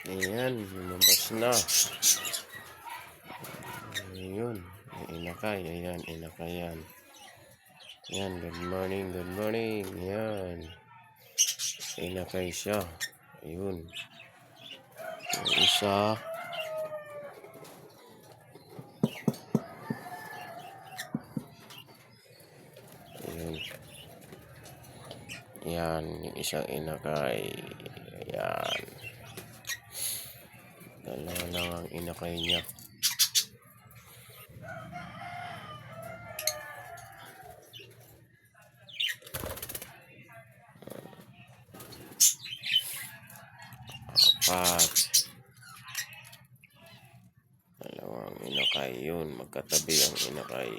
Ayan, lumabas na. Ayun, may inakay. Ayan, inakay yan. Ayan, good morning, good morning. Ayan. Inakay siya. Ayun. Yung isa. Ayun. Ayan, yung isang inakay. Ayan. Dalawa lang ang inakay niya. Apat. Dalawang inakay yun. Magkatabi ang inakay.